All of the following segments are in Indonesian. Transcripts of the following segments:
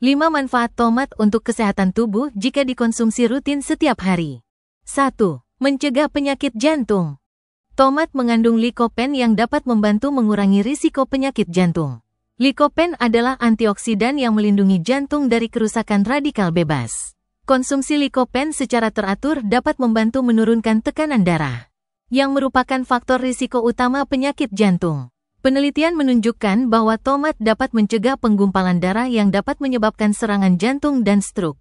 5 manfaat tomat untuk kesehatan tubuh jika dikonsumsi rutin setiap hari. 1. Mencegah penyakit jantung. Tomat mengandung likopen yang dapat membantu mengurangi risiko penyakit jantung. Likopen adalah antioksidan yang melindungi jantung dari kerusakan radikal bebas. Konsumsi likopen secara teratur dapat membantu menurunkan tekanan darah, yang merupakan faktor risiko utama penyakit jantung. Penelitian menunjukkan bahwa tomat dapat mencegah penggumpalan darah yang dapat menyebabkan serangan jantung dan stroke.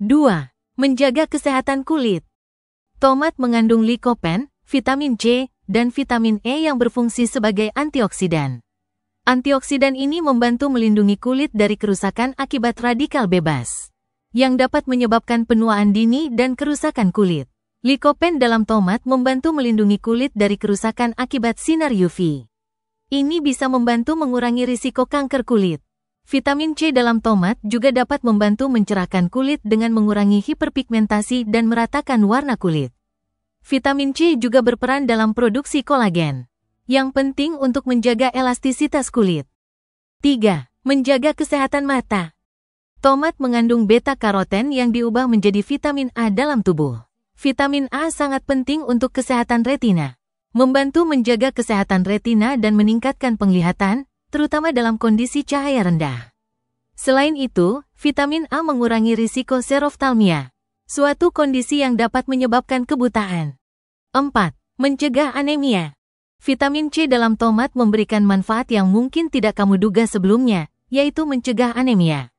2. Menjaga kesehatan kulit. Tomat mengandung likopen, vitamin C, dan vitamin E yang berfungsi sebagai antioksidan. Antioksidan ini membantu melindungi kulit dari kerusakan akibat radikal bebas, yang dapat menyebabkan penuaan dini dan kerusakan kulit. Likopen dalam tomat membantu melindungi kulit dari kerusakan akibat sinar UV. Ini bisa membantu mengurangi risiko kanker kulit. Vitamin C dalam tomat juga dapat membantu mencerahkan kulit dengan mengurangi hiperpigmentasi dan meratakan warna kulit. Vitamin C juga berperan dalam produksi kolagen, yang penting untuk menjaga elastisitas kulit. 3. Menjaga kesehatan mata. Tomat mengandung beta-karoten yang diubah menjadi vitamin A dalam tubuh. Vitamin A sangat penting untuk kesehatan retina, membantu menjaga kesehatan retina dan meningkatkan penglihatan, terutama dalam kondisi cahaya rendah. Selain itu, vitamin A mengurangi risiko xeroftalmia, suatu kondisi yang dapat menyebabkan kebutaan. 4. Mencegah anemia. Vitamin C dalam tomat memberikan manfaat yang mungkin tidak kamu duga sebelumnya, yaitu mencegah anemia.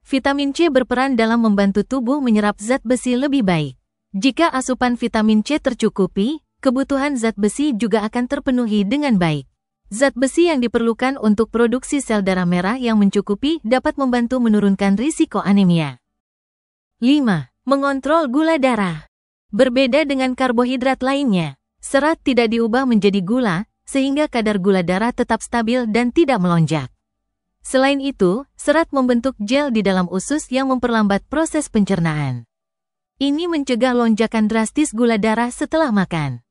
Vitamin C berperan dalam membantu tubuh menyerap zat besi lebih baik. Jika asupan vitamin C tercukupi, kebutuhan zat besi juga akan terpenuhi dengan baik. Zat besi yang diperlukan untuk produksi sel darah merah yang mencukupi dapat membantu menurunkan risiko anemia. 5. Mengontrol gula darah. Berbeda dengan karbohidrat lainnya, serat tidak diubah menjadi gula, sehingga kadar gula darah tetap stabil dan tidak melonjak. Selain itu, serat membentuk gel di dalam usus yang memperlambat proses pencernaan. Ini mencegah lonjakan drastis gula darah setelah makan.